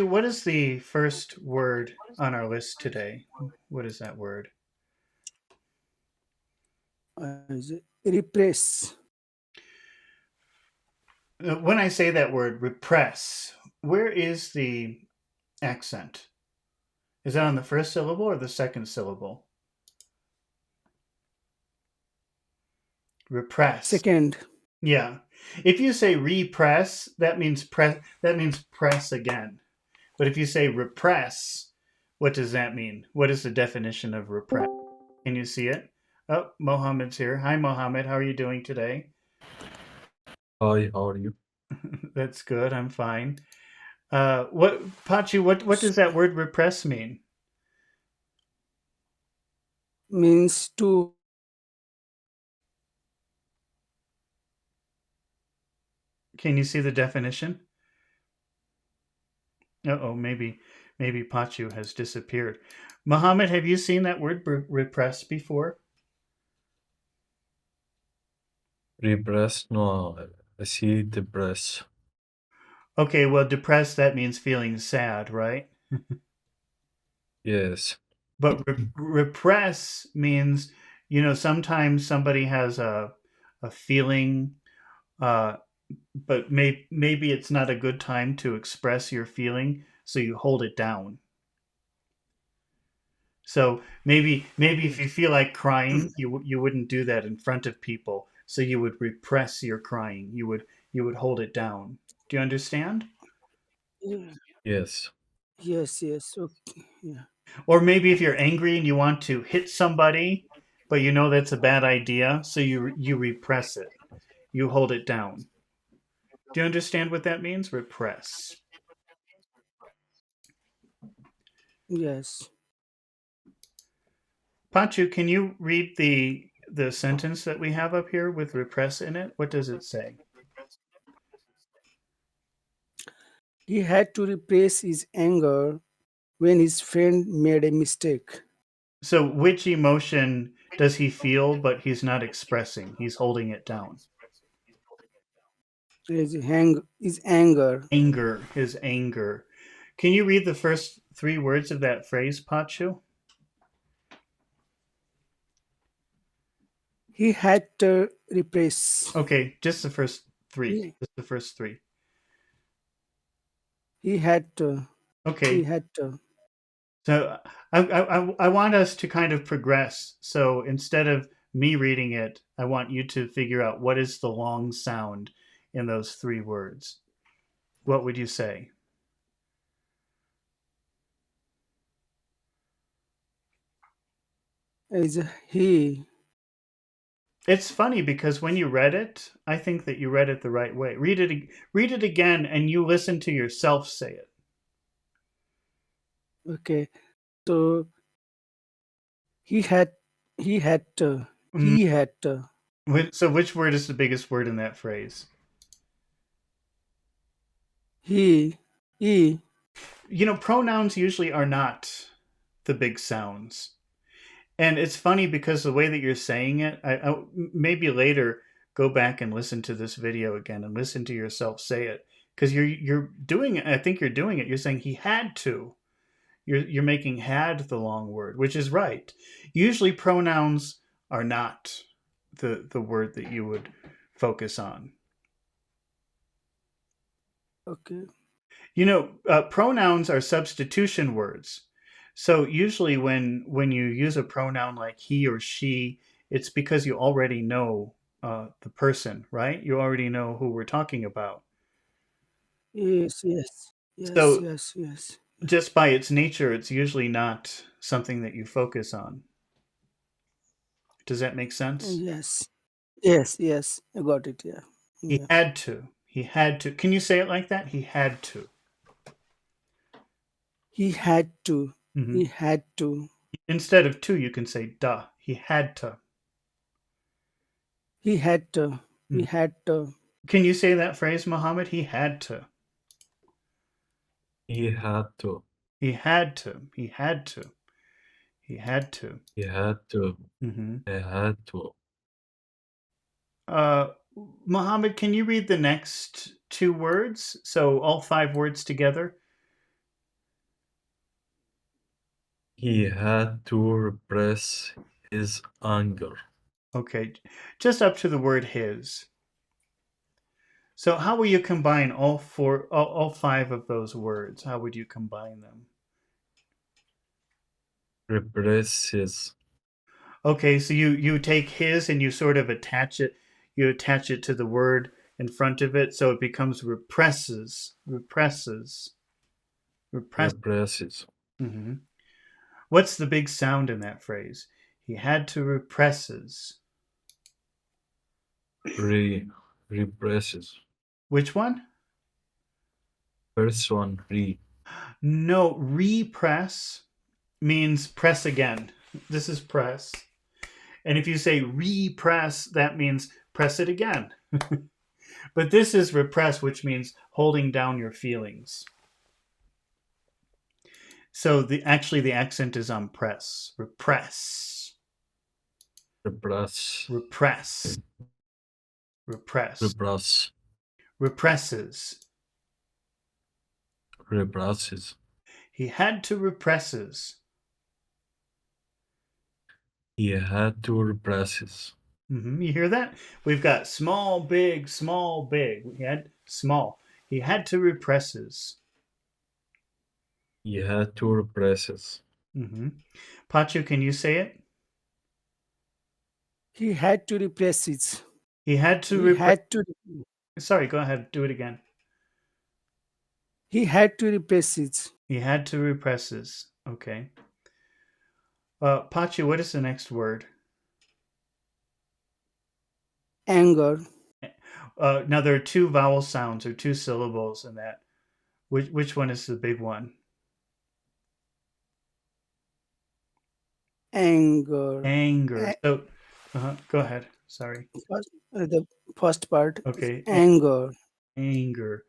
Pachu, what is the first word on our list today? What is that word? Repress. When I say that word, repress, where is the accent? Is that on the first syllable or the second syllable? Repress. Second. Yeah. If you say repress, that means press again. But if you say repress, what does that mean? What is the definition of repress? Can you see it? Oh, Mohammed's here. Hi, Mohammed. How are you doing today? Hi, how are you? That's good. I'm fine. What Pachi? What does that word repress mean? Means to. Can you see the definition? Oh, maybe Pachu has disappeared. Mohammed, have you seen that word repress before? Repress? No, I see depress. Okay, well, depressed, that means feeling sad, right? Yes, But repress means, sometimes somebody has a feeling, uh, but maybe it's not a good time to express your feeling, so you hold it down. So maybe if you feel like crying, you wouldn't do that in front of people. So you would repress your crying. You would hold it down. Do you understand? Yeah. yes, Yes, yes. Okay. Yeah. Or maybe if you're angry and you want to hit somebody, but you know that's a bad idea, so you repress it. You hold it down. Do you understand what that means? Repress. Yes. Pachu, can you read the sentence that we have up here with repress in it? What does it say? He had to repress his anger when his friend made a mistake. So which emotion does he feel but he's not expressing? He's holding it down. His anger. Anger, his anger. Can you read the first three words of that phrase, Pachu? He had to repress. Okay, just the first three. He, Just the first three. he had to. He Okay, had to. so I want us to kind of progress. So instead of me reading it, I want you to figure out what is the long sound in those three words. What would you say? Is he. It's funny because when you read it, I think that you read it the right way. Read it again, and you listen to yourself say it. Okay. So he had. He had to. Mm, He had to. So, which word is the biggest word in that phrase? He. He. Pronouns usually are not the big sounds, and it's funny because the way that you're saying it, maybe later go back and listen to this video again and listen to yourself say it because you're doing it. I think you're doing it. You're saying he had to. You're making had the long word, which is right. Usually pronouns are not the word that you would focus on. Okay. Pronouns are substitution words. So usually when you use a pronoun like he or she, it's because you already know the person, right? You already know who we're talking about. Yes. Yes. Yes. So Yes. Yes. just by its nature, it's usually not something that you focus on. Does that make sense? Yes. Yes. Yes. I got it. Yeah. He Yeah. had to. He had to. Can you say it like that? He had to. He had to. Hmm. He had to. Instead of to, you can say duh. He had to. He had to. He Mhm. had to. Can you say that phrase, Muhammad? He had to. he had to. He had to. He had to. He had to. He had to. Hmm. He had to. Uh, Muhammad, can you read the next two words? So all five words together. He had to repress his anger. Okay, just up to the word his. So how will you combine all five of those words? How would you combine them? Repress his. Okay, so you take his and you sort of attach it. You attach it to the word in front of it, so it becomes represses, represses, repress. Represses. hmm What's the big sound in that phrase? He had to represses. Represses. Which one? First one, No, repress means press again. This is press. And if you say repress, that means press it again. But this is repress, which means holding down your feelings. So the accent is on press. Repress. repress. Repress. Repress. Repress. Represses. Represses. He had to represses. He had to represses. You hear that? We've got small, big, small, big. We had small. He had to represses. He had to represses. Mm-hmm. Pachu, can you say it? He had to repress his. He had to He repress. had to. Sorry, go ahead. Do it again. He had to repress his He had to represses. Okay. Pachu, what is the next word? anger. Now there are two vowel sounds or two syllables in that. Which one is the big one? Anger. Anger. A- So, go ahead. Sorry. first, the first part is Okay. anger. Anger.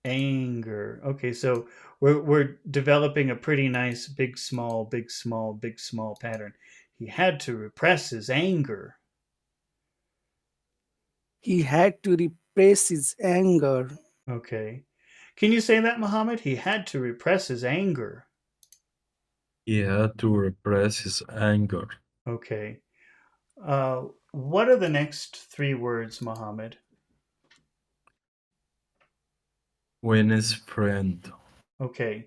Anger. Okay, so we're developing a pretty nice big small big small big small pattern. He had to repress his anger. He had to repress his anger. Okay. Can you say that, Muhammad? He had to repress his anger. He had to repress his anger. Okay. What are the next three words, Muhammad? When his friend. Okay.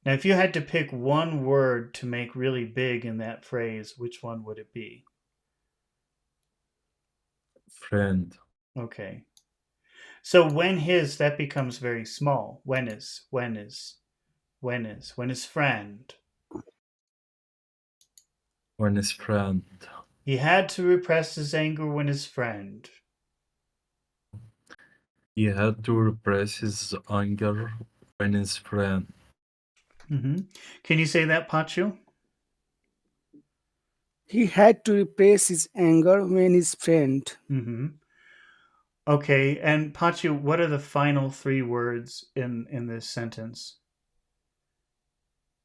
Now, if you had to pick one word to make really big in that phrase, which one would it be? Friend. Okay. So when his, that becomes very small. When his friend. When his friend. He had to repress his anger when his friend. He had to repress his anger when his friend. hmm Can you say that, Pachu? He had to repress his anger when his friend hmm Okay, and Pachu, what are the final three words in this sentence?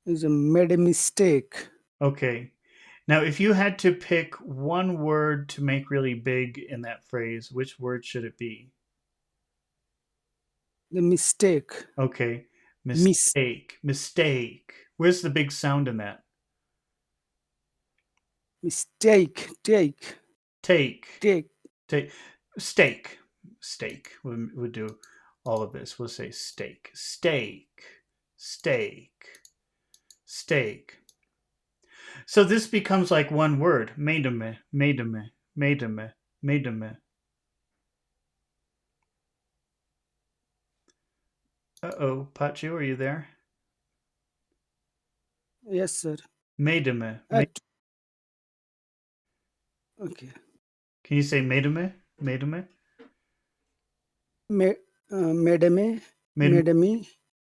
made a mistake. Okay. Now, if you had to pick one word to make really big in that phrase, which word should it be? The mistake. Okay. Miss. Mistake. Mistake. Where's the big sound in that? Mistake. Take. Take. Take. Take. Steak. Steak. We'll do all of this. We'll say steak. Steak. Steak. Steak. So this becomes like one word. Maidame. Maidame. Maidame. Maidame. Uh-oh. Pachu, are you there? Yes, sir. Maidame. At, okay. Can you say maidame? Maidame? Ma- made a me. Made, Made a me.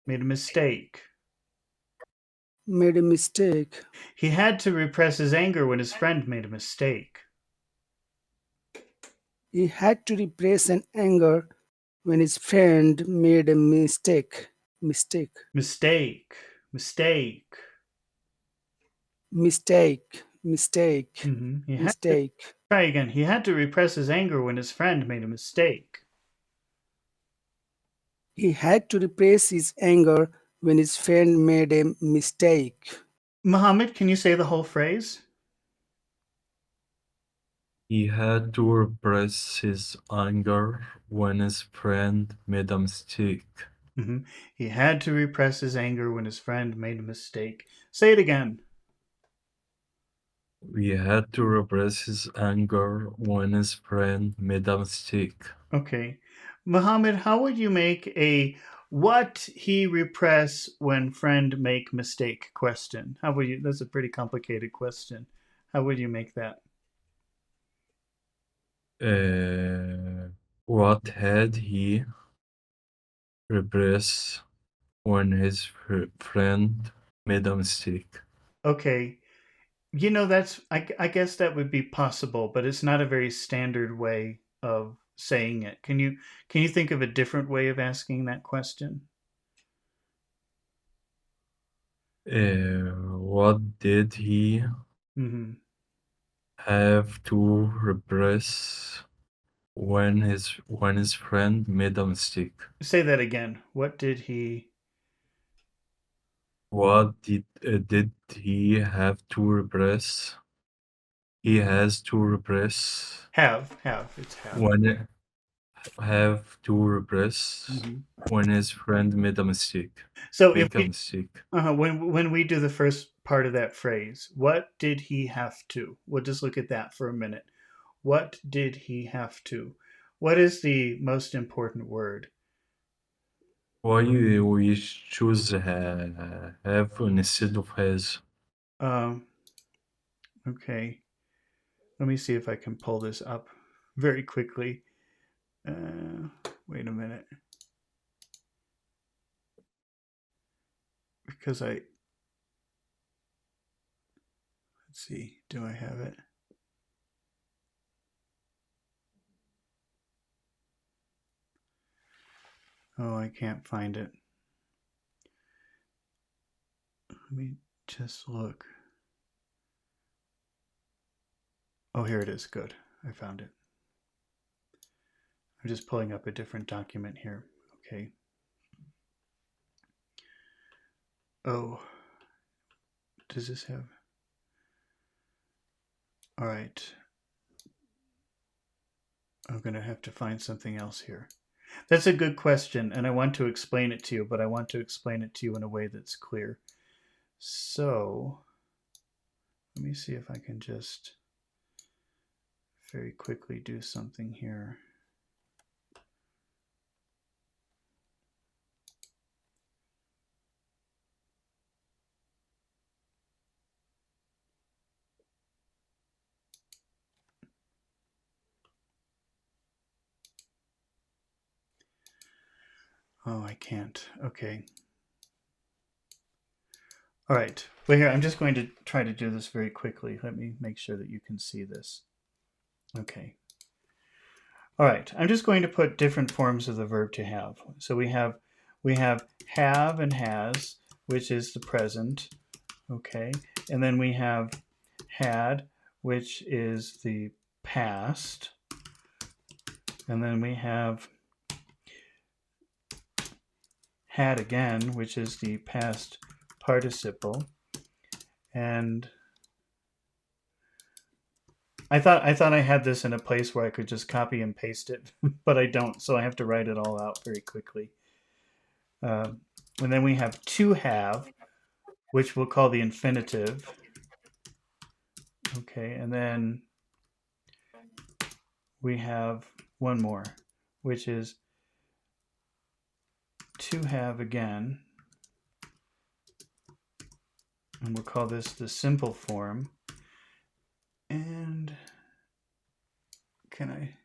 made a mistake. Made a mistake. He had to repress his anger when his friend made a mistake. He had to repress an anger when his friend made a mistake. Mistake. Mistake. Mistake. Mistake. Mistake. He had to Mistake. try again. He had to repress his anger when his friend made a mistake. He had to repress his anger when his friend made a mistake. Muhammad, can you say the whole phrase? He had to repress his anger when his friend made a mistake. Mm-hmm. He had to repress his anger when his friend made a mistake. Say it again. He had to repress his anger when his friend made a mistake. Okay. Muhammad, how would you make a what he repress when friend make mistake question? How would you That's a pretty complicated question. How would you make that? What had he repressed when his friend made a mistake? Okay. That's I guess that would be possible, but it's not a very standard way of saying it. Can you think of a different way of asking that question? What did he Hmm. have to repress when his friend made a mistake? Say that again. What did he What did he have to repress? He has to repress have? It's have. when have to repress Hmm. when his friend made a mistake. So if Make a we mistake. when we do the first part of that phrase, what did he have to? We'll just look at that for a minute. What did he have to? What is the most important word? Why we choose have instead of has? Um, okay. Let me see if I can pull this up very quickly. Wait a minute, because let's see. Do I have it? Oh, I can't find it. Let me just look. Oh, here it is. Good. I found it. I'm just pulling up a different document here. Okay. Oh, does this have? All right. I'm going to have to find something else here. That's a good question, and I want to explain it to you, but I want to explain it to you in a way that's clear. So, let me see if I can just very quickly do something here. Oh, I can't. Okay. All right. Well, here, I'm just going to try to do this very quickly. Let me make sure that you can see this. Okay. All right. I'm just going to put different forms of the verb to have. So we have have and has, which is the present. Okay. And then we have had, which is the past. And then we have had again, which is the past participle. And I thought I had this in a place where I could just copy and paste it, but I don't, so I have to write it all out very quickly. And then we have to have, which we'll call the infinitive. Okay, and then we have one more, which is to have again, and we'll call this the simple form. And can I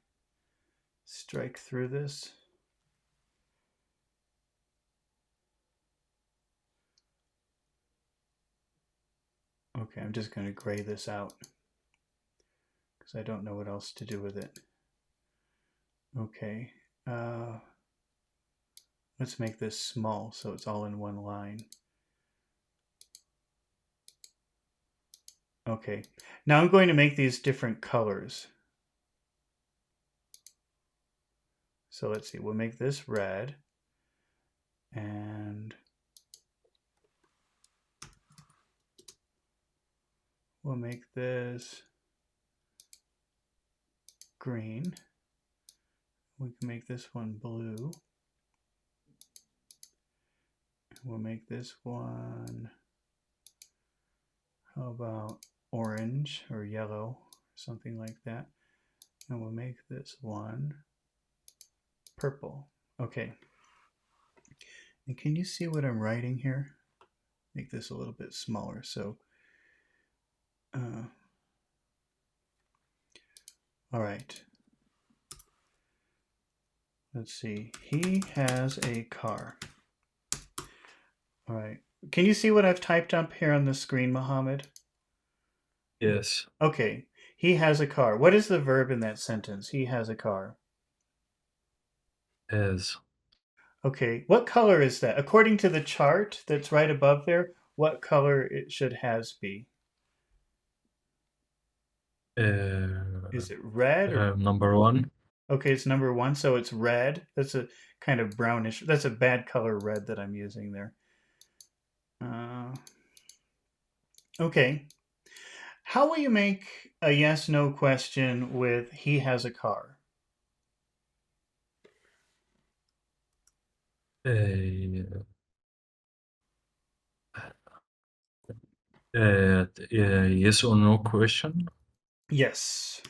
strike through this? Okay, I'm just going to gray this out because I don't know what else to do with it. Okay, let's make this small so it's all in one line. Okay, now I'm going to make these different colors. So let's see, we'll make this red, and We'll make this green. We can make this one blue. We'll make this one, how about orange or yellow, something like that. And we'll make this one purple. Okay. And can you see what I'm writing here? Make this a little bit smaller. So, all right. Let's see. He has a car. All right. Can you see what I've typed up here on the screen, Mohammed? Yes. Okay. He has a car. What is the verb in that sentence? He has a car. Has. Okay. What color is that? According to the chart that's right above there, what color it should has be? Is it red or Number one. okay, it's number one, so it's red. That's a kind of brownish. That's a bad color red that I'm using there. Okay. How will you make a yes/no question with "he has a car"? Uh, yes or no question. Yes.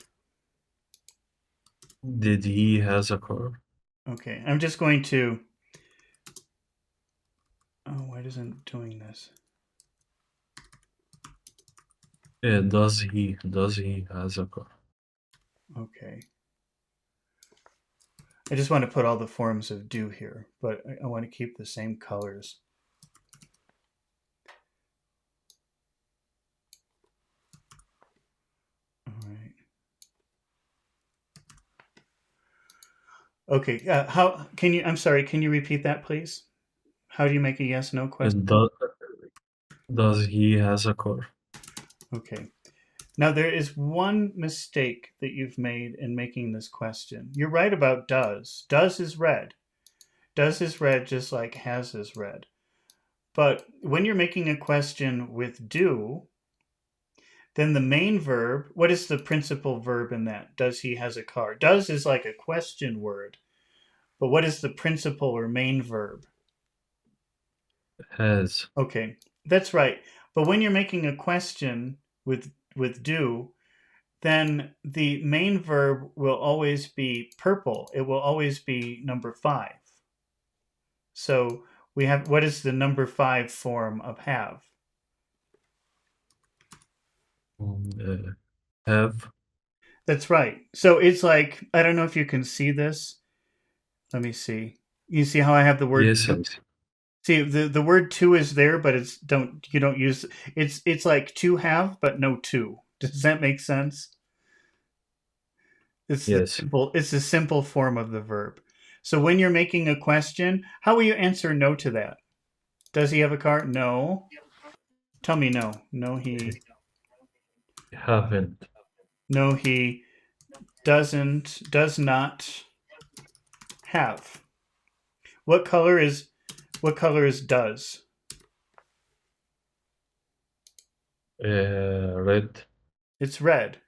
Did he has a car? Okay. I'm just going to. Oh, why isn't it doing this? Does he has a car? Okay. I just want to put all the forms of do here, but I want to keep the same colors. All right. Okay. How can you? I'm sorry. Can you repeat that, please? How do you make a yes/no question? Does he has a car? Okay. Now there is one mistake that you've made in making this question. You're right about does. Does is red. Does is red just like has is red. But when you're making a question with do, then the main verb, what is the principal verb in that? Does he has a car? Does is like a question word. But what is the principal or main verb? Has. Okay, that's right. But when you're making a question with do, then the main verb will always be purple. It will always be number 5. So we have, what is the number 5 form of have? Have. That's right. So it's like, I don't know if you can see this. Let me see. You see how I have the word Yes. to? See, the word to is there, but you don't use it's like to have, but no to. Does that make sense? Yes. It's the simple form of the verb. So when you're making a question, how will you answer no to that? Does he have a car? No. Tell me no. Haven't. No, he does not have. What color is does? Red. It's red.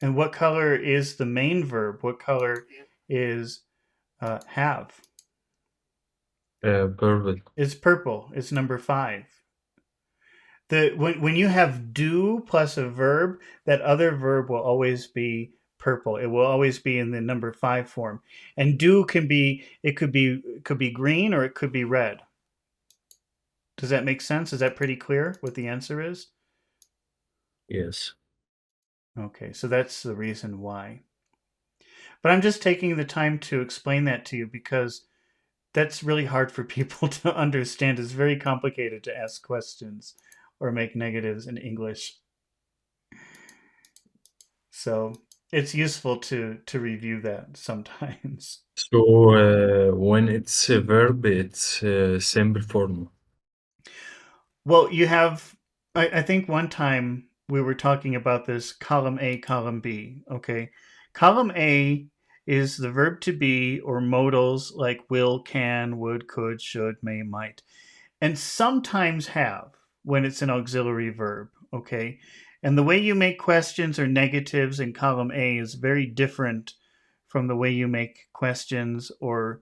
And what color is the main verb? What color is have? Purple. It's purple. It's number 5. When you have do plus a verb, that other verb will always be purple. It will always be in the number 5 form. And do could be green or it could be red. Does that make sense? Is that pretty clear what the answer is? Yes. Okay, so that's the reason why. But I'm just taking the time to explain that to you because that's really hard for people to understand. It's very complicated to ask questions or make negatives in English. So it's useful to review that sometimes. So when it's a verb, it's simple form. Well, you have, I think one time we were talking about this column A, column B. Okay. Column A is the verb to be or modals like will, can, would, could, should, may, might, and sometimes have when it's an auxiliary verb. Okay. And the way you make questions or negatives in column A is very different from the way you make questions or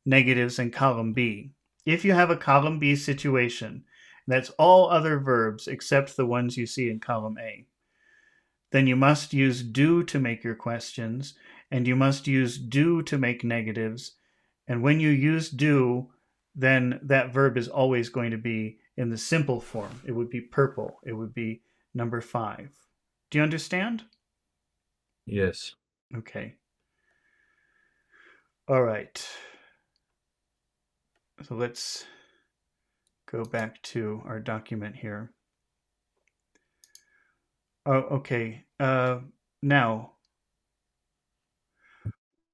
negatives in column B. If you have a column B situation, that's all other verbs except the ones you see in column A, then you must use do to make your questions, and you must use do to make negatives. And when you use do, then that verb is always going to be in the simple form. It would be purple. It would be number 5. Do you understand? Yes. Okay. All right. So let's go back to our document here. Oh, okay. Now,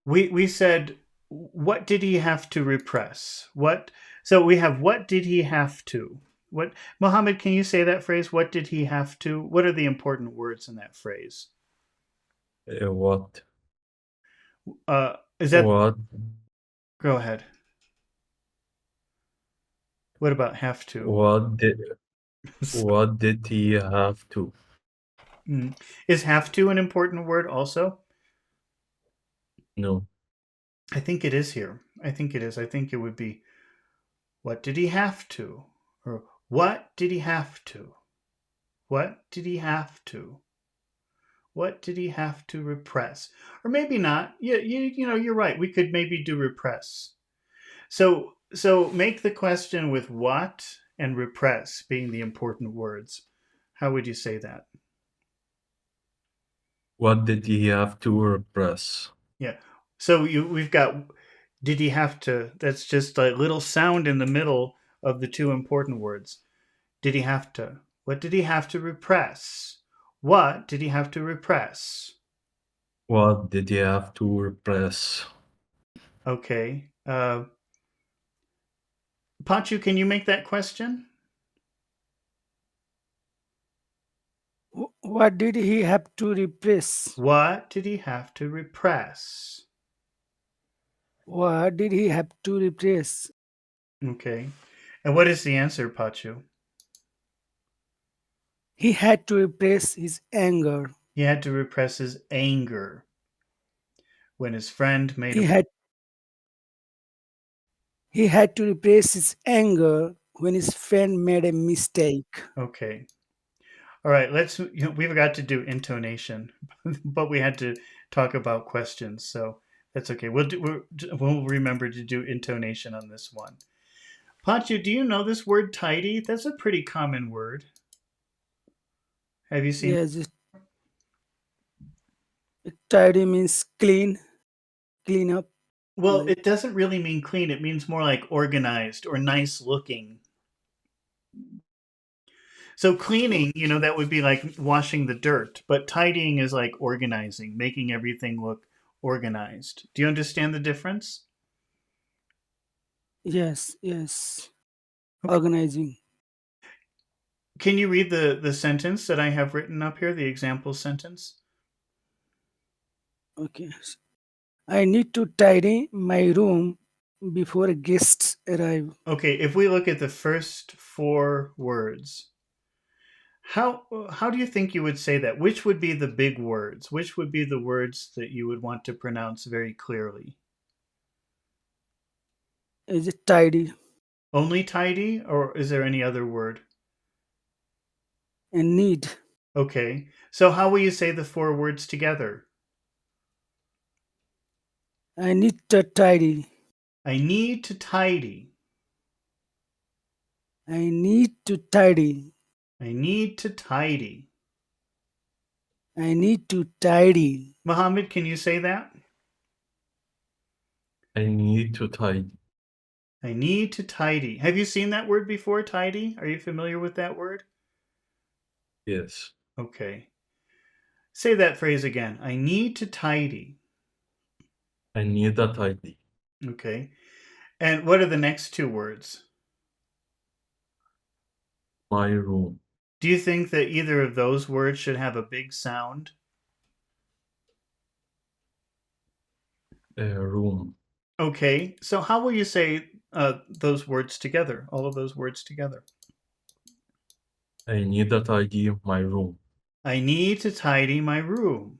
we said, what did he have to repress? What? So we have, what did he have to? What, Mohammed? Can you say that phrase? What did he have to? What are the important words in that phrase? What? Is that? What? Go ahead. What about have to? What did? What did he have to? Is have to an important word also? No. I think it is here. I think it is. I think it would be, what did he have to? Or what did he have to? What did he have to? What did he have to repress? Or maybe not. You know, you're right. We could maybe do repress. So make the question with what and repress being the important words. How would you say that? What did he have to repress? Yeah. So we've got, did he have to? That's just a little sound in the middle of the two important words. Did he have to? What did he have to repress? What did he have to repress? What did he have to repress? Okay. Pachu, can you make that question? What did he have to repress? What did he have to repress? What did he have to repress? Okay. And what is the answer, Pachu? He had to repress his anger. He had to repress his anger when his friend made He a. had he had to repress his anger when his friend made a mistake. Okay. All right. We forgot to do intonation, but we had to talk about questions. So that's okay. We'll remember to do intonation on this one. Pachu, do you know this word tidy? That's a pretty common word. Have you seen? Yes, tidy means clean, clean up. Well, Like it doesn't really mean clean. It means more like organized or nice looking. So cleaning, that would be like washing the dirt, but tidying is like organizing, making everything look organized. Do you understand the difference? yes, yes, Okay. organizing. Can you read the sentence that I have written up here, the example sentence? Okay. I need to tidy my room before guests arrive. Okay, if we look at the first 4 words, how do you think you would say that? Which would be the big words? Which would be the words that you would want to pronounce very clearly? Is it tidy Only tidy, or is there any other word? and need? Okay, so how will you say the 4 words together? I need to tidy. I need to tidy. I need to tidy. I need to tidy. I need to tidy. Mohammed, can you say that? I need to tidy. I need to tidy. Have you seen that word before, tidy? Are you familiar with that word? Yes. Okay. Say that phrase again. I need to tidy. I need a tidy. Okay. And what are the next 2 words? My room. Do you think that either of those words should have a big sound? Room. Okay. So how will you say those words together? All of those words together. I need a tidy my room. I need to tidy my room.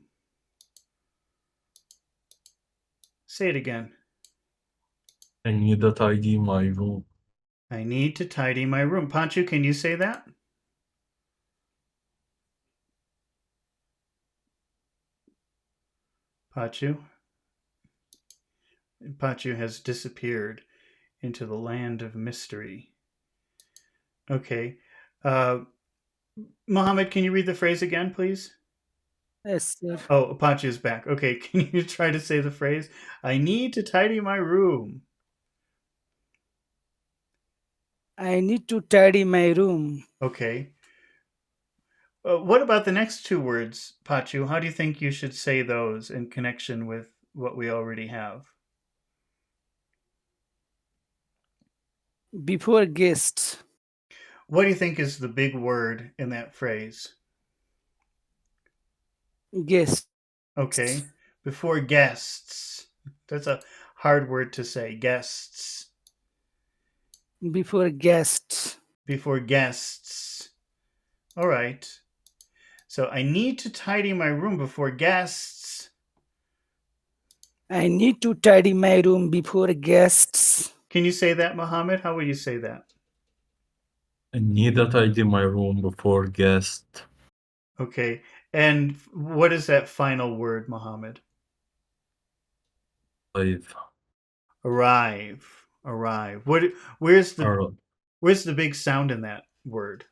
Say it again. I need to tidy my room. I need to tidy my room. Panchu, can you say that? Pachu? Pachu has disappeared into the land of mystery. Okay. Uh, Mohammed, can you read the phrase again, please? Yes, sir. Oh, Pachu is back. Okay, can you try to say the phrase? I need to tidy my room. I need to tidy my room Okay. What about the next two words, Pachu? How do you think you should say those in connection with what we already have? before guests. What do you think is the big word in that phrase? Guests. Okay. Before guests. That's a hard word to say. Guests. Before guests. Before guests. All right. So I need to tidy my room before guests. I need to tidy my room before guests. Can you say that, Mohammed? How would you say that? I need to tidy my room before guest Okay. And what is that final word, Mohammed? arrive. Arrive. Arrive. Where's the Ar- where's the big sound in that word?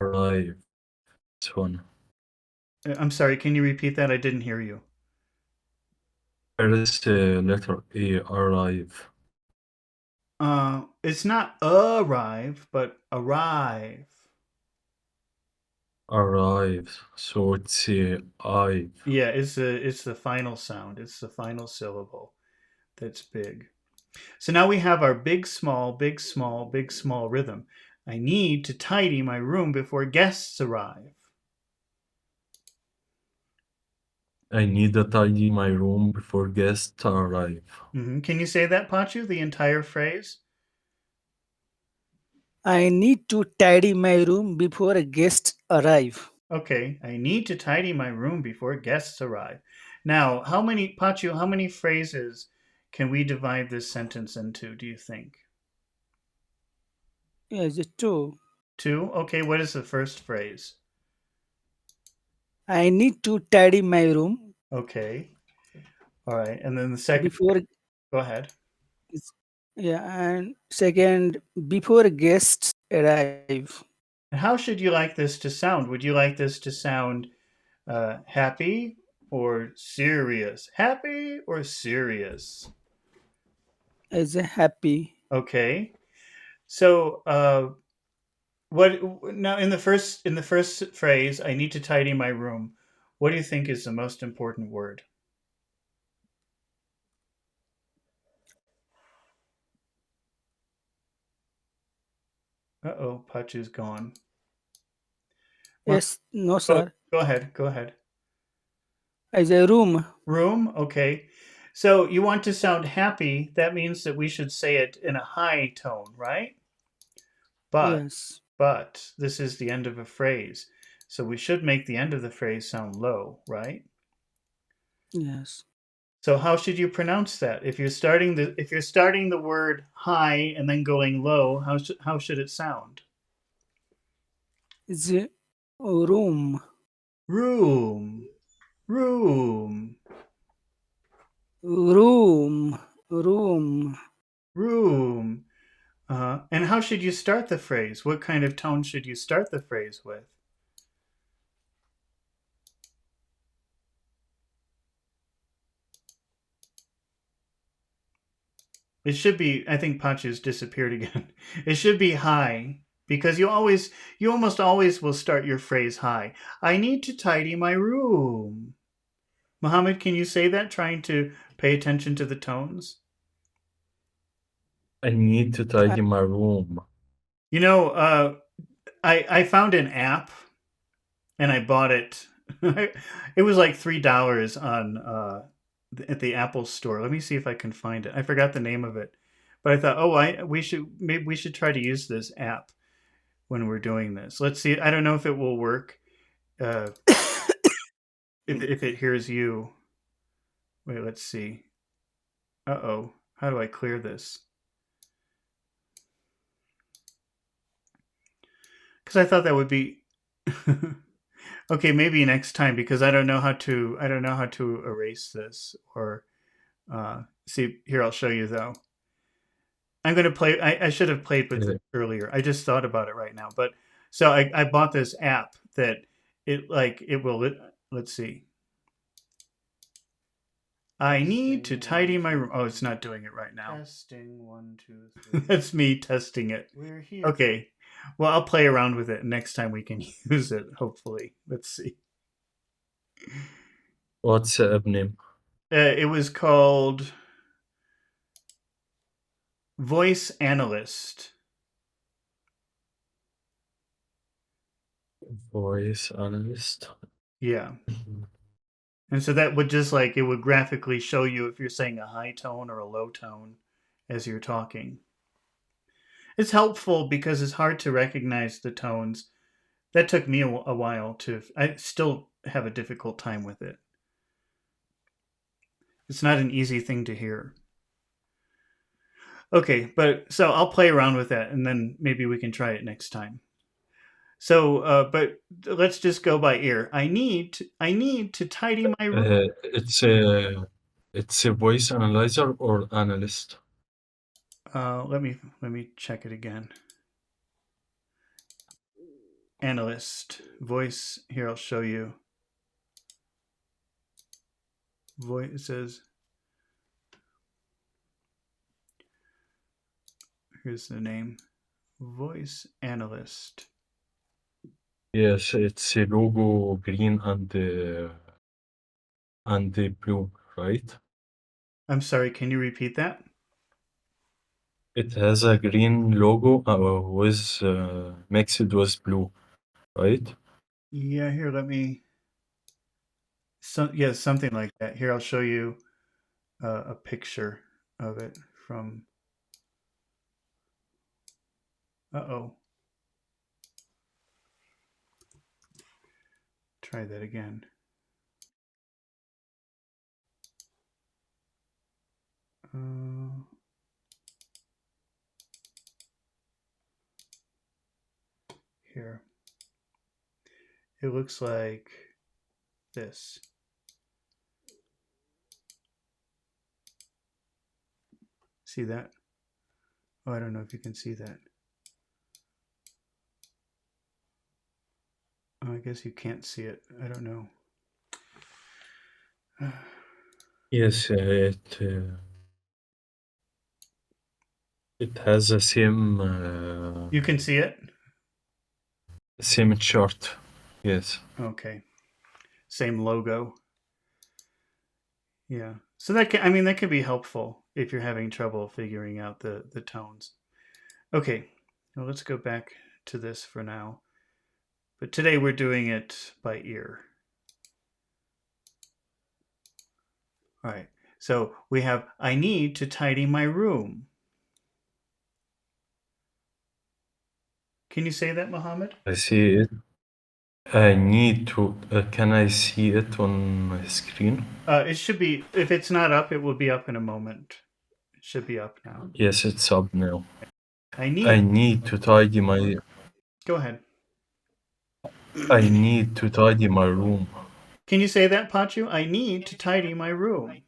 Arrive. This one. I'm sorry, can you repeat that? I didn't hear you. First letter A, arrive. It's not arrive, but arrive. Arrive. So it's I. Yeah, it's the final sound. It's the final syllable that's big. So now we have our big small, big small, big small rhythm. I need to tidy my room before guests arrive. I need to tidy my room before guests arrive. Can you say that, Pachu? The entire phrase? I need to tidy my room before guests arrive. Okay, I need to tidy my room before guests arrive. Now, Pachu, how many phrases can we divide this sentence into, do you think? Yes, it's true. Two? Okay, what is the first phrase? I need to tidy my room Okay, all right. And then the second, before. go ahead. Yeah, and second, before guests arrive. And how should you like this to sound? Would you like this to sound happy or serious? Happy or serious? As a happy. Okay. So, what now in the first phrase? I need to tidy my room. What do you think is the most important word? Uh-oh, Pachu's gone. Well, Yes, no, go, sir. go ahead. Go ahead. As a room. Room. Okay. So you want to sound happy. That means that we should say it in a high tone, right? But Yes, but this is the end of a phrase. So we should make the end of the phrase sound low, right? yes. So how should you pronounce that? If you're starting the word high and then going low, how should it sound? It's a room. Room, room, Room. Room. room. And how should you start the phrase? What kind of tone should you start the phrase with? It should be. I think Pachu's disappeared again. It should be high because you almost always will start your phrase high. I need to tidy my room. Mohammed, can you say that? Trying to pay attention to the tones. I need to I, tidy my room. You know, I found an app and I bought it. It was like $3 on at the Apple store. Let me see if I can find it. I forgot the name of it, but I thought, oh, maybe we should try to use this app. when we're doing this. Let's see. I don't know if it will work. Uh, if it hears you. Wait, let's see. Uh-oh. How do I clear this? Because I thought that would be okay. Maybe next time because I don't know how to erase this or see here. I'll show you though. I'm gonna play. I should have played with Uh, it earlier. I just thought about it right now. But so I bought this app that it will. Let's see. I need to tidy my room. Oh, it's not doing it right now. Testing 1, 2, 3. That's me testing it. We're here. Okay. Well, I'll play around with it next time we can use it, hopefully. Let's see. what's the app name? It was called Voice Analyst. Voice analyst. Yeah. And so that would just like, it would graphically show you if you're saying a high tone or a low tone as you're talking. It's helpful because it's hard to recognize the tones. That took me a while to, I still have a difficult time with it. It's not an easy thing to hear. Okay, but so I'll play around with that and then maybe we can try it next time. So, but let's just go by ear. I need to tidy my room. It's a voice analyzer or analyst. Let me check it again. Analyst voice. Here, I'll show you. Voice. It says. Here's the name. Voice analyst. Yes, it's a logo green and the blue, right? I'm sorry. Can you repeat that? It has a green logo with mixed with blue, right? Yeah. Here, let me. Yeah, something like that. Here, I'll show you a picture of it from. Uh-oh. Try that again. Here. It looks like this. See that? Oh, I don't know if you can see that. Oh, I guess you can't see it. I don't know. Yes, it has the You can see it? same chart. Yes. Okay. Same logo. Yeah. So that can, I mean, that can be helpful if you're having trouble figuring out the tones. Okay. Well, let's go back to this for now. But today we're doing it by ear. All right. So we have, I need to tidy my room. Can you say that, Mohammed? I see it. I need to. Can I see it on my screen? It should be, if it's not up, it will be up in a moment. It should be up now. Yes, it's up now. I I need, need to tidy my. go ahead. I need to tidy my room. Can you say that, Pachu? I need to tidy my room.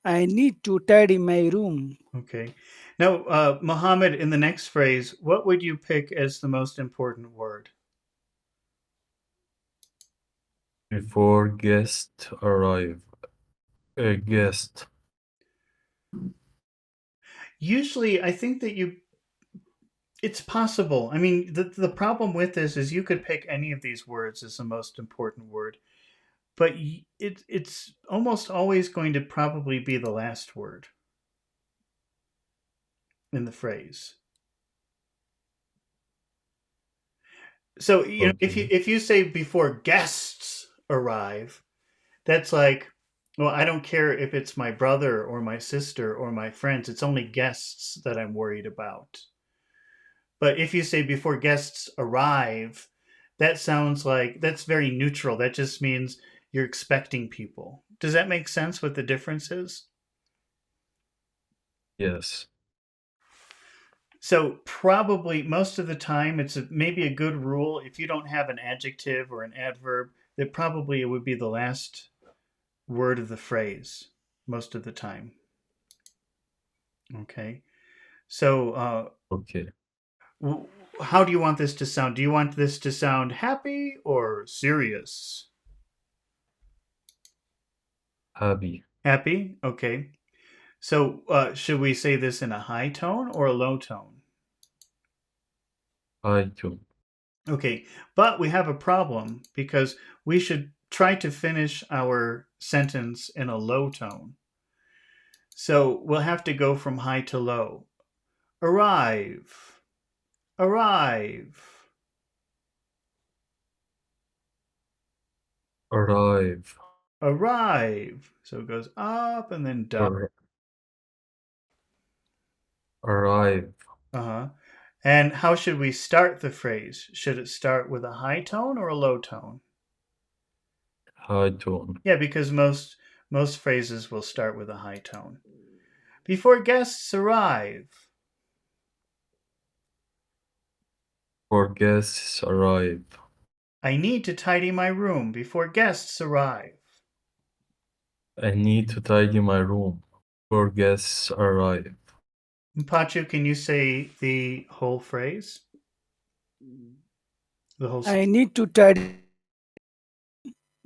I need to tidy my room. Okay. Now, Mohammed, in the next phrase, what would you pick as the most important word? Before guest arrive. A guest. Usually, I think that it's possible. I mean, the problem with this is you could pick any of these words as the most important word, but it's almost always going to probably be the last word in the phrase. So, Okay. if you say before guests arrive, that's like, well, I don't care if it's my brother or my sister or my friends. It's only guests that I'm worried about. But if you say before guests arrive, that sounds like that's very neutral. That just means you're expecting people. Does that make sense what the difference is? Yes. So probably most of the time maybe a good rule if you don't have an adjective or an adverb that probably it would be the last word of the phrase most of the time. Okay. So Okay. how do you want this to sound? Do you want this to sound happy or serious? Happy. Happy? Okay. So should we say this in a high tone or a low tone? High tone. Okay, but we have a problem because we should try to finish our sentence in a low tone. So we'll have to go from high to low. Arrive, arrive, Arrive. arrive. So it goes up and then down. Ar- arrive. Uh huh. And how should we start the phrase? Should it start with a high tone or a low tone? High tone. Yeah, because most phrases will start with a high tone. Before guests arrive. For guests arrive. I need to tidy my room before guests arrive. I need to tidy my room before guests arrive. Pachu, can you say the whole phrase? The whole. I need to tidy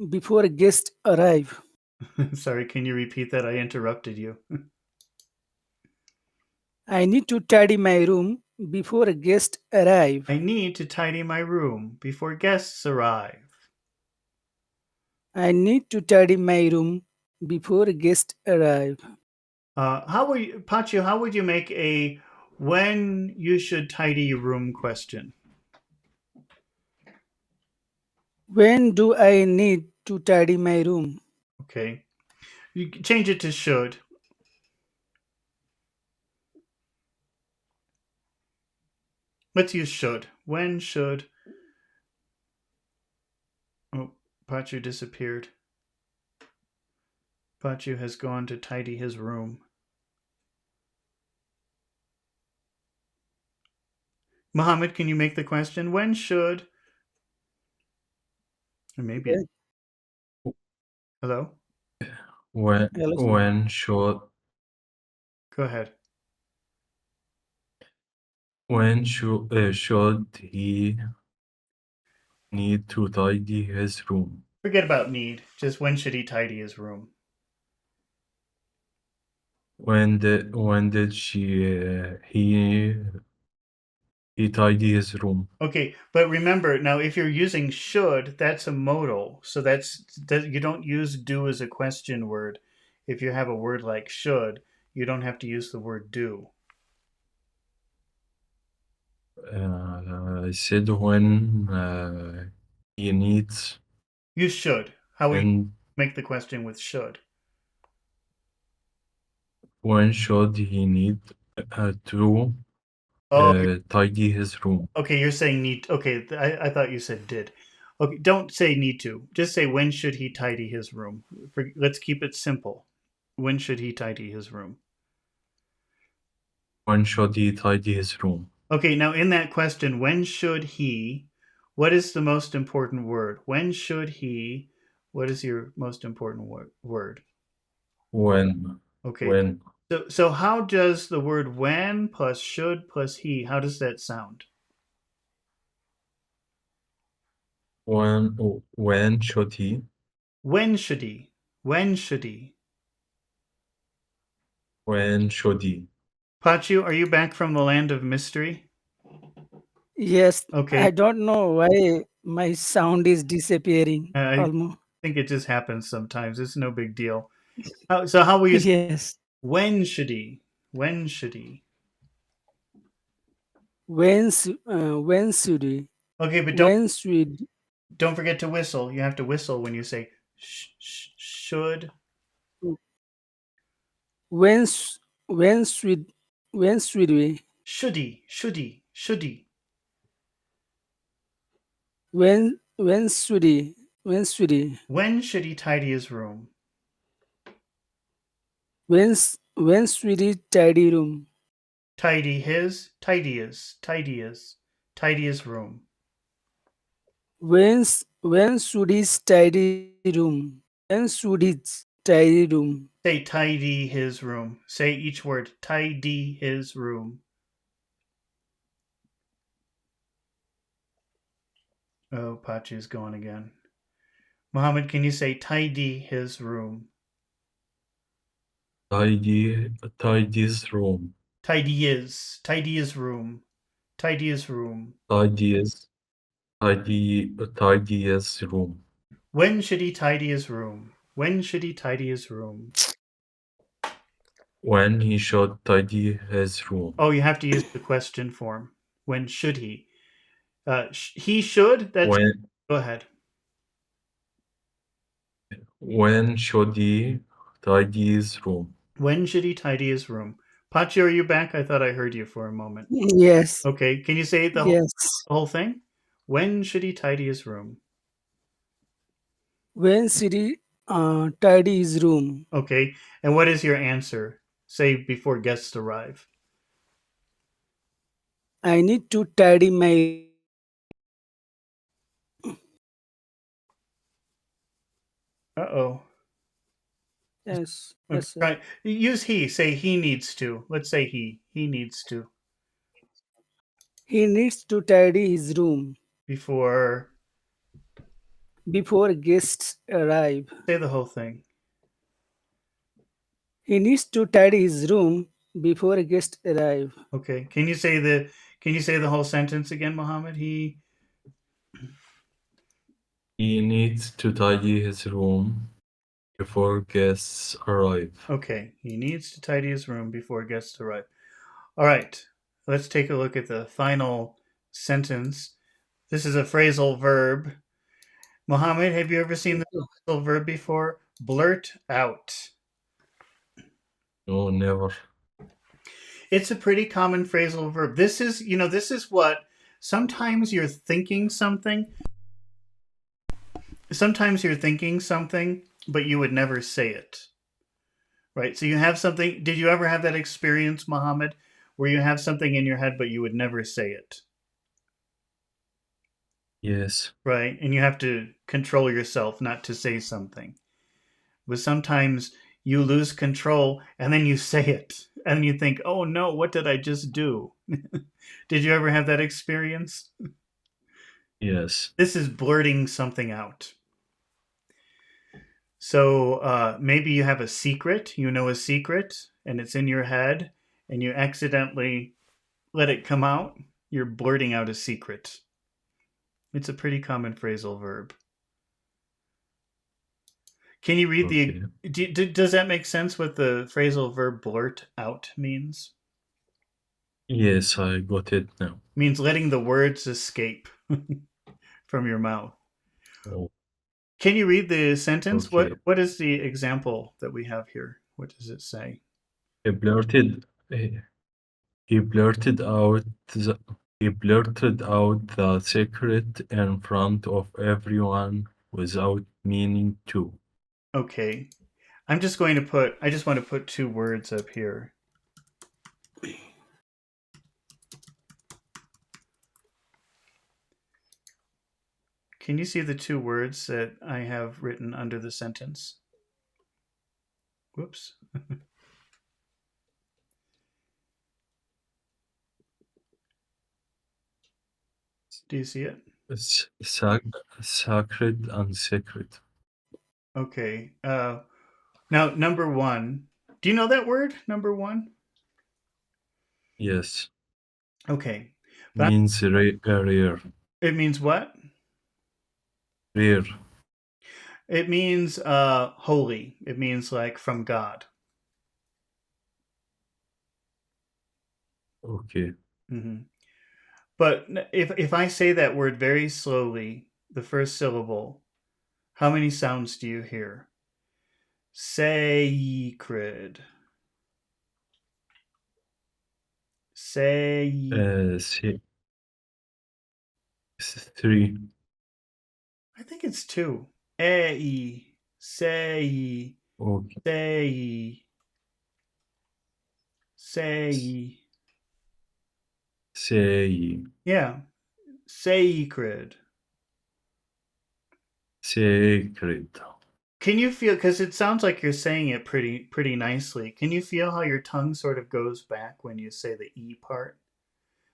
before guests arrive. Sorry, can you repeat that? I interrupted you. I need to tidy my room before guests arrive. I need to tidy my room before guests arrive. I need to tidy my room before guests arrive. Pachu? How would you make a when you should tidy your room question? When do I need to tidy my room? Okay, you can change it to should. Let's use should. When should? Oh, Pachu disappeared. Pachu has gone to tidy his room. Mohammed, can you make the question? When should? Or maybe it. Hello? When Hello, sir. when should Go ahead. should he need to tidy his room? Forget about need. Just when should he tidy his room? When did he tidy his room? Okay, but remember now, if you're using should, that's a modal. So that you don't use do as a question word. If you have a word like should, you don't have to use the word do. I said when he needs Use should. How would you and make the question with should? when should he need to Oh, tidy his room? okay. You're saying need. Okay, I thought you said did. Okay, don't say need to. Just say when should he tidy his room. Let's keep it simple. When should he tidy his room? When should he tidy his room? Okay, now in that question, when should he? What is the most important word? When should he? What is your most important word? When Okay, when so how does the word when plus should plus he? How does that sound? when should he? When should he? When should he? When should he? Pachu, are you back from the land of mystery? Yes, Okay, I don't know why my sound is disappearing I almost. think it just happens sometimes. It's no big deal. So how will you say Yes. when should he? When should he? When should we? Okay, but When should don't forget to whistle. You have to whistle when you say should. when sh- when should we? Shouldy, shouldy. Should he? when When should he tidy his room? when should he tidy room? Tidy his, tidy his room. When should he tidy room? When should he tidy room? Say tidy his room. Say each word. Tidy his room. Oh, Pachi's going again. Mohammed, can you say tidy his room? Tidy his room. Tidy his room. Tidy his room. Tidy his tidy his room. When should he tidy his room? When should he tidy his room? When he should tidy his room. Oh, you have to use the question form. When should he? He should. That's When go ahead. when should he tidy his room? When should he tidy his room? Pachi, are you back? I thought I heard you for a moment. Yes, Okay, can you say yes. the whole thing? When should he tidy his room? When should he tidy his room? Okay, and what is your answer? Say before guests arrive. I need to tidy my Uh oh. yes, Okay, yes, sir. right. Use he. Say he needs to. Let's say he. He needs to. He needs to tidy his room Before. before guests arrive. Say the whole thing. He needs to tidy his room before guests arrive. Okay. Can you say the whole sentence again, Mohammed? He needs to tidy his room before guests arrive. Okay. He needs to tidy his room before guests arrive. All right. Let's take a look at the final sentence. This is a phrasal verb. Mohammed, have you ever seen the phrasal verb before? Blurt out. No, never. It's a pretty common phrasal verb. This is what sometimes you're thinking something. Sometimes you're thinking something, but you would never say it. Right? So you have something. Did you ever have that experience, Mohammed, where you have something in your head, but you would never say it? Yes. Right? And you have to control yourself not to say something. But sometimes you lose control and then you say it and you think, oh no, what did I just do? Did you ever have that experience? Yes. This is blurting something out. So maybe you have a secret, a secret, and it's in your head, and you accidentally let it come out. You're blurting out a secret. It's a pretty common phrasal verb. Can you read Okay. does that make sense what the phrasal verb blurt out means? Yes, I got it now. It means letting the words escape from your mouth. Oh, Can you read the sentence? okay. What is the example that we have here? What does it say? He blurted he he blurted out the he blurted out the secret in front of everyone without meaning to. Okay. I just want to put two words up here. Can you see the two words that I have written under the sentence? Whoops. Do you see it? It's sacred and secret. Okay. Now, number one. Do you know that word, number one? Yes. Okay. But Means rare. it means what? Rare. It means holy. It means like from God. Okay. Hmm. But if I say that word very slowly, the first syllable, how many sounds do you hear? Sacred. Say. Se- 3. I think it's two. E. Say. Okay. Say. Say. Say. Yeah. Sacred. Sacred. Can you feel, because it sounds like you're saying it pretty nicely. Can you feel how your tongue sort of goes back when you say the E part?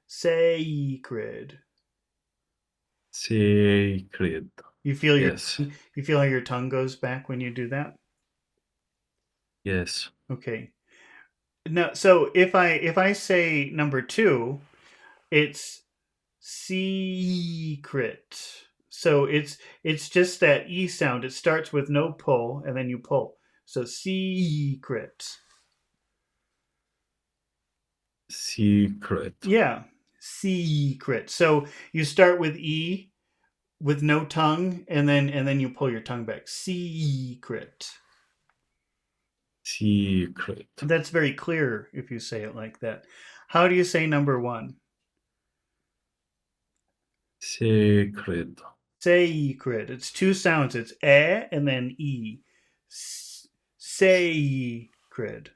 Sacred. Sacred. You feel your Yes. you feel how your tongue goes back when you do that? Yes. Okay. No, so if I say number two, it's secret. So it's just that E sound. It starts with no pull and then you pull. So secret. Secret. Yeah. Secret. So you start with E with no tongue and then you pull your tongue back. Secret. Secret. That's very clear if you say it like that. How do you say number one? Sacred. Sacred. It's two sounds. It's eh and then e. Sacred.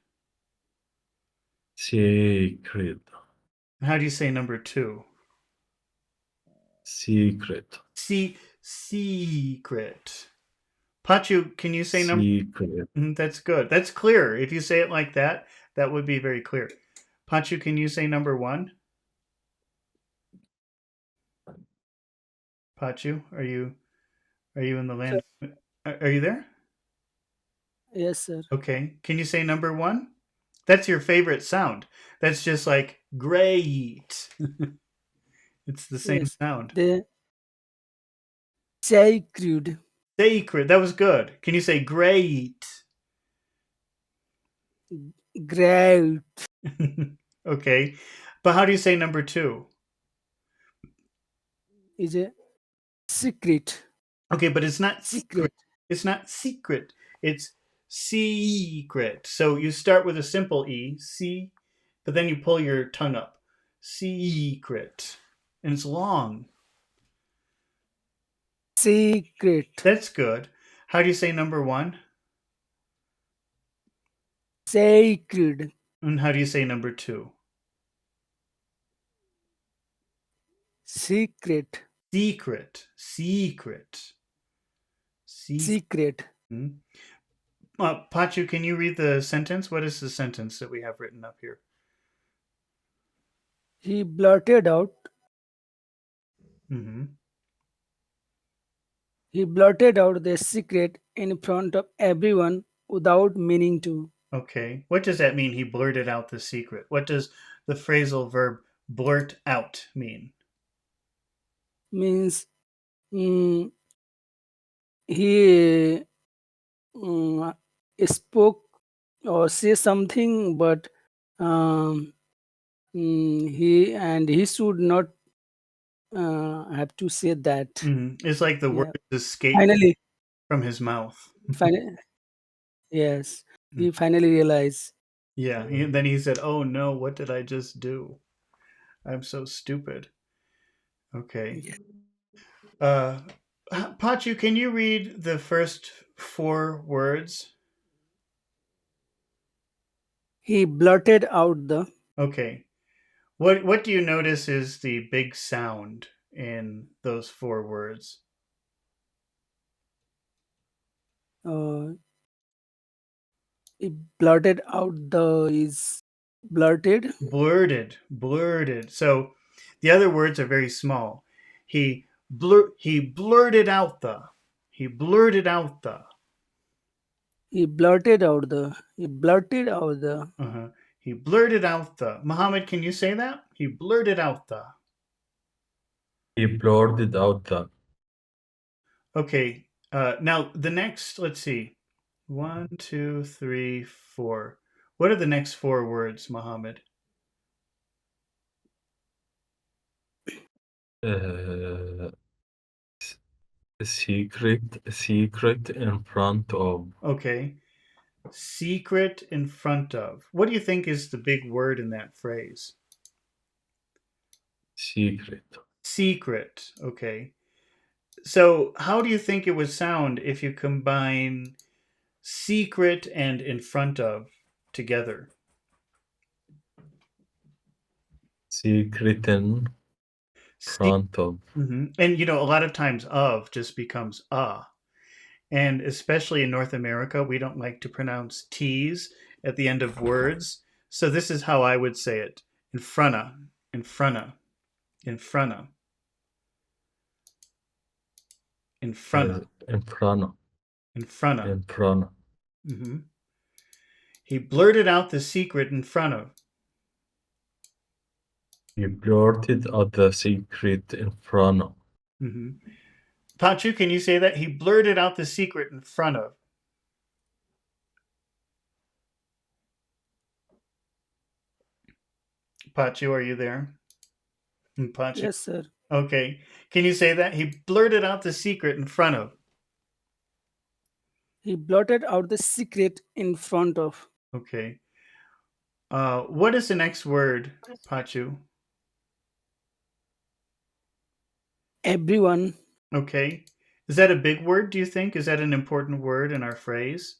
Sacred. How do you say number two? Secret. Secret. Pachu, can you say number? Secret. That's good. That's clear. If you say it like that, that would be very clear. Pachu, can you say number one? Pachu, are you in the Sir, land? Are you there? yes, sir. Okay. Can you say number one? That's your favorite sound. That's just like great. It's the same Yes. sound. The sacred. Sacred. That was good. Can you say great? Great. Okay. But how do you say number two? Is a secret. Okay, but it's not secret. Secret. It's not secret. It's secret. So you start with a simple E, C, but then you pull your tongue up. Secret. And it's long. Secret. That's good. How do you say number one? Sacred. And how do you say number two? Secret. Secret. Secret. Secret. Secret. Pachu, can you read the sentence? What is the sentence that we have written up here? He blurted out. Hmm. He blurted out the secret in front of everyone without meaning to. Okay. What does that mean? He blurted out the secret. What does the phrasal verb blurt out mean? Means mm, he mm, spoke or say something, but um, he should not have to say that. It's like the words Yeah. escape Finally, from his mouth. finally, yes, Mm. he finally realized. Yeah. Then he said, "Oh no, what did I just do? I'm so stupid." Okay. Yeah. Uh, Pachu, can you read the first four words? He blurted out the Okay. What do you notice is the big sound in those four words? uh, he blurted out the is blurted. Blurted. So the other words are very small. He blurted out the. He blurted out the. He blurted out the Uh-huh. He blurted out the. Muhammad, can you say that? He blurted out the. He blurted out the Okay. Now the next, let's see. One, two, three, four. What are the next four words, Muhammad? uh, secret in front of Okay. Secret in front of. What do you think is the big word in that phrase? secret, Secret. Okay. So, how do you think it would sound if you combine secret and in front of together? secret in Se- front of. And a lot of times of just becomes and especially in North America, we don't like to pronounce T's at the end of words. So this is how I would say it: in fronta, in fronta, in fronta, in fronta, In front, in fronta. in front. hmm He blurted out the secret in front of. He blurted out the secret in front of. hmm Pachu, can you say that? He blurted out the secret in front of. Pachu, are you there? Pachu. Yes, sir. Okay. Can you say that? He blurted out the secret in front of. He blotted out the secret in front of Okay. What is the next word, Pachu? everyone. Okay. Is that a big word, do you think? Is that an important word in our phrase?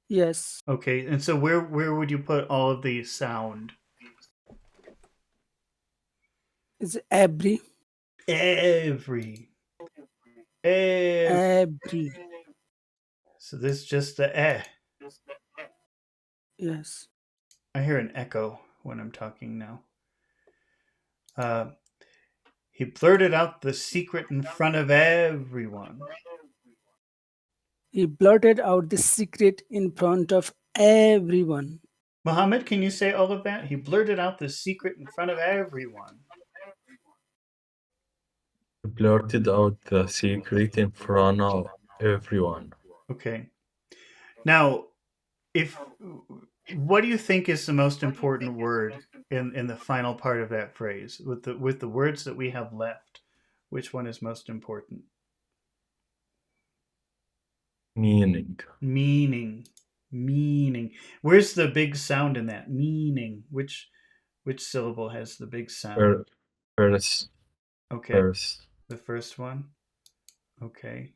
Yes, Okay. And so where would you put all of the sound? it's every, Every. Every. every. So this is just the eh. Yes, I hear an echo when I'm talking now. Uh, he blurted out the secret in front of everyone. he blurted out the secret in front of everyone. Muhammad, can you say all of that? He blurted out the secret in front of everyone. He blurted out the secret in front of everyone. Okay. Now, if what do you think is the most important word in the final part of that phrase with the words that we have left? Which one is most important? Meaning. Meaning. Meaning. Where's the big sound in that? Meaning. Which syllable has the big sound? Fir- First, Okay. first. The first one. Okay.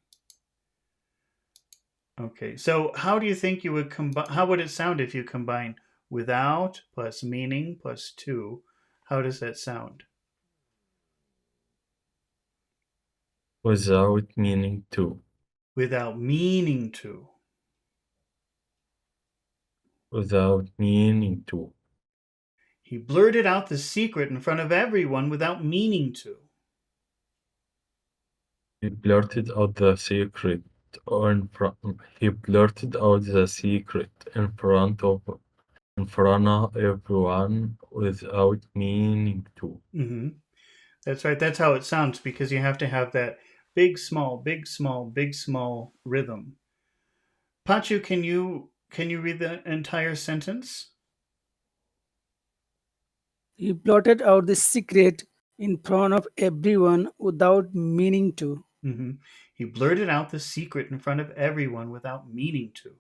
Okay. So how do you think you would combine? How would it sound if you combine without plus meaning plus to? How does that sound? Without meaning to. Without meaning to. Without meaning to. He blurted out the secret in front of everyone without meaning to. He blurted out the secret in front. He blurted out the secret in front of everyone without meaning to. hmm That's right. That's how it sounds because you have to have that big, small, big, small, big, small rhythm. Pachu, can you read the entire sentence? He blotted out the secret in front of everyone without meaning to. hmm He blurted out the secret in front of everyone without meaning to.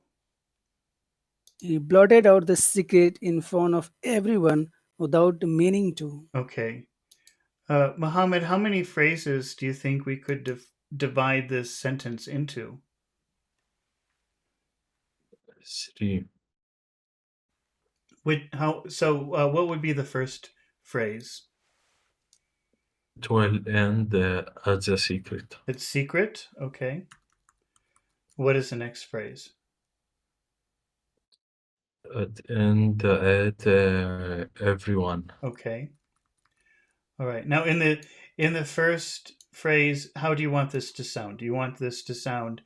He blotted out the secret in front of everyone without meaning to. Okay. Muhammad, how many phrases do you think we could divide this sentence into? Three. What would be the first phrase? It will end at the secret. It's secret. Okay. What is the next phrase? It end at everyone. Okay. All right. Now in the first phrase, how do you want this to sound? Do you want this to sound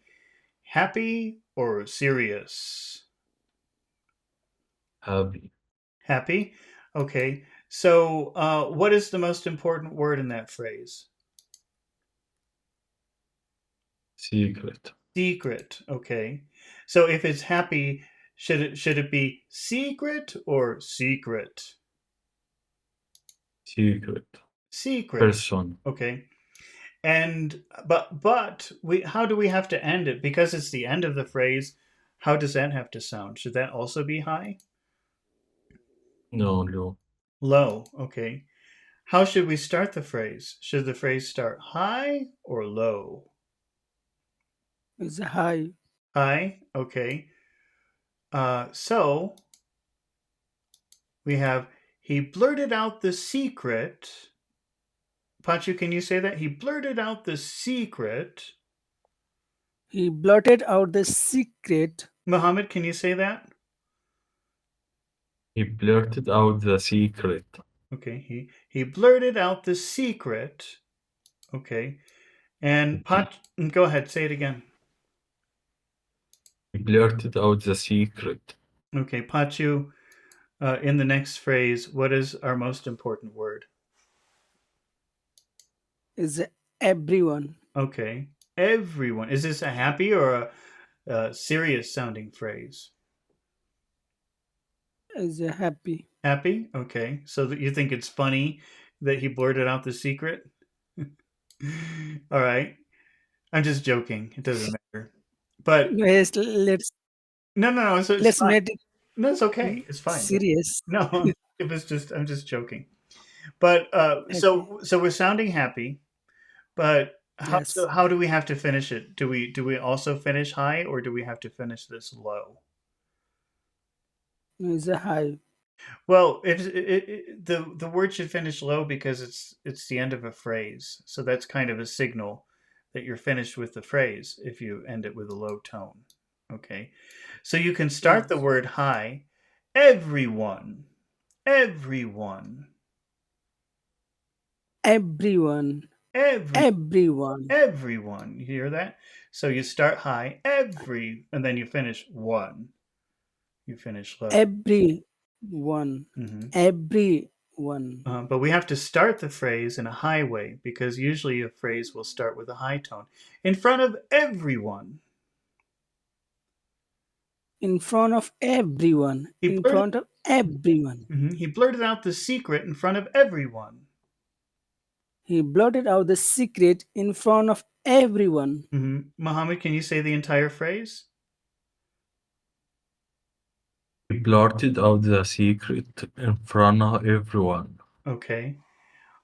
happy or serious? Happy. Happy. Okay. So, what is the most important word in that phrase? Secret. Secret. Okay. So, if it's happy, should it be secret or secret? Secret. Secret. First one. Okay. And but we how do we have to end it? Because it's the end of the phrase. How does that have to sound? Should that also be high? No, no. Low. Okay. How should we start the phrase? Should the phrase start high or low? Is high. High, okay. So we have he blurted out the secret. Pachu, can you say that? He blurted out the secret. He blurted out the secret. Muhammad, can you say that? He blurted out the secret. Okay, he blurted out the secret. Okay. And Okay. Go ahead, say it again. He blurted out the secret. Okay, Pachu, in the next phrase, what is our most important word? Is everyone. Okay, everyone. Is this a happy or a serious sounding phrase? Is happy. Happy? Okay, so that you think it's funny that he blurted out the secret? All right, I'm just joking. It doesn't matter. But Yes, let's so it's let's fine. make it No, it's okay. It's fine. serious. No, it was just I'm just joking. But Okay. so we're sounding happy. But Yes. how do we have to finish it? Do we also finish high or do we have to finish this low? Is high. Well, the word should finish low because it's the end of a phrase. So that's kind of a signal that you're finished with the phrase if you end it with a low tone. Okay. So you can start the Yes. word high. Everyone. Everyone. Everyone. Every Everyone. everyone. You hear that? So you start high, and then you finish one. You finish low. Everyone. Hmm. Everyone. But we have to start the phrase in a high way because usually a phrase will start with a high tone in front of everyone. In front of everyone. He In blurted, front of everyone. he blurted out the secret in front of everyone. He blurted out the secret in front of everyone. Muhammad, can you say the entire phrase? He blurted out the secret in front of everyone. Okay.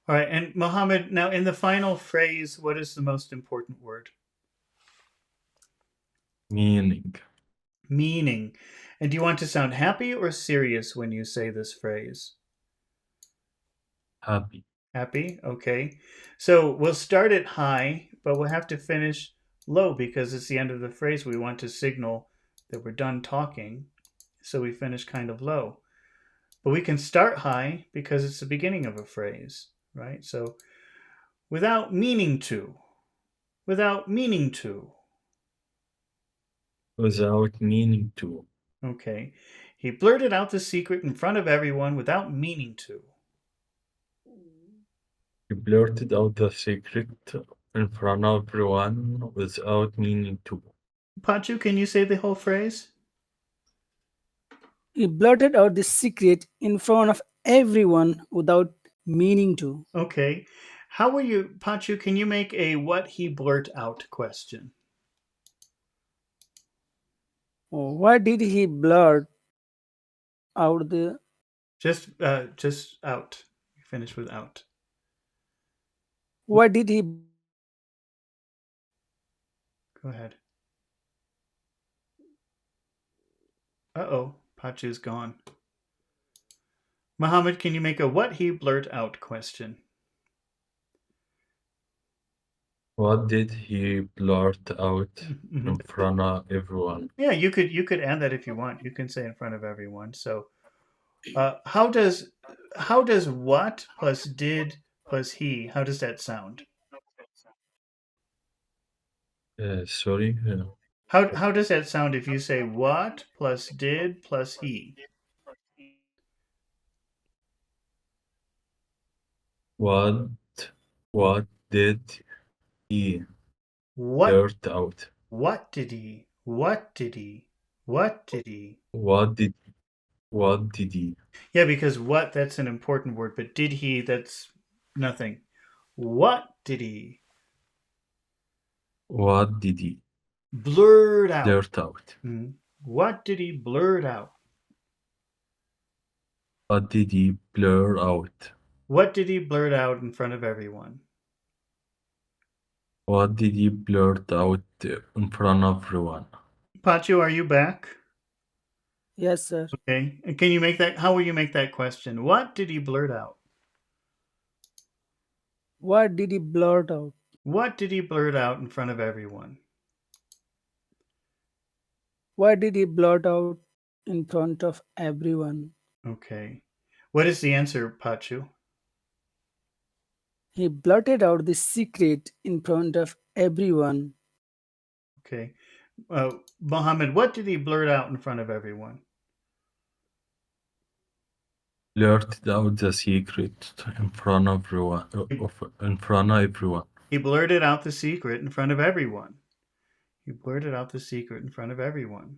All right. And Muhammad, now in the final phrase, what is the most important word? Meaning. Meaning. And do you want to sound happy or serious when you say this phrase? Happy. Happy? Okay. So we'll start it high, but we'll have to finish low because it's the end of the phrase. We want to signal that we're done talking. So we finish kind of low. But we can start high because it's the beginning of a phrase, right? So without meaning to, without meaning to. Without meaning to. Okay. He blurted out the secret in front of everyone without meaning to. He blurted out the secret in front of everyone without meaning to. Pachu, can you say the whole phrase? He blurted out the secret in front of everyone without meaning to. Okay. How will you, Pachu, can you make a what he blurt out question? Oh, why did he blurt out the Just out. Finish with out. why did he Go ahead. Uh-oh. Pachu's gone. Muhammad, can you make a what he blurt out question? What did he blurt out Hmm. in front of everyone? Yeah, you could add that if you want. You can say in front of everyone. So, how does what plus did plus he? How does that sound? Sorry. How does that sound if you say what plus did plus he? What what did he What blurt out? what did he? What did he? What did he? What did what did he? Yeah, because what that's an important word, but did he that's nothing. What did he What did he blurt out? blurt out? What did he blurt out? What did he blur out? What did he blurt out in front of everyone? What did he blurt out in front of everyone? Pachu, are you back? Yes, sir. Okay. And can you make that? How will you make that question? What did he blurt out? What did he blurt out? What did he blurt out in front of everyone? What did he blurt out in front of everyone? Okay. What is the answer, Pachu? He blurted out the secret in front of everyone. Okay. Mohammed, what did he blurt out in front of everyone? Blurted out the secret in front of everyone. In front of everyone. He blurted out the secret in front of everyone. He blurted out the secret in front of everyone.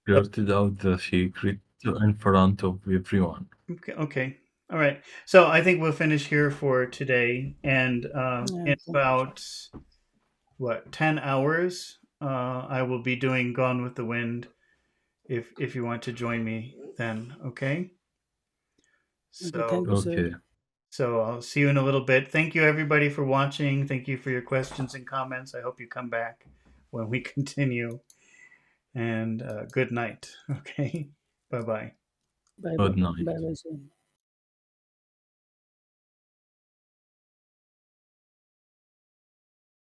Blurted out the secret in front of everyone. Okay. Okay. All right. So I think we'll finish here for today. And in Okay. about, what, 10 hours, I will be doing Gone with the Wind if you want to join me then. Okay. Okay, thank you, So, sir. Okay. so I'll see you in a little bit. Thank you, everybody, for watching. Thank you for your questions and comments. I hope you come back when we continue. And good night. Okay. Bye bye. Bye Good bye. night. Bye bye, sir.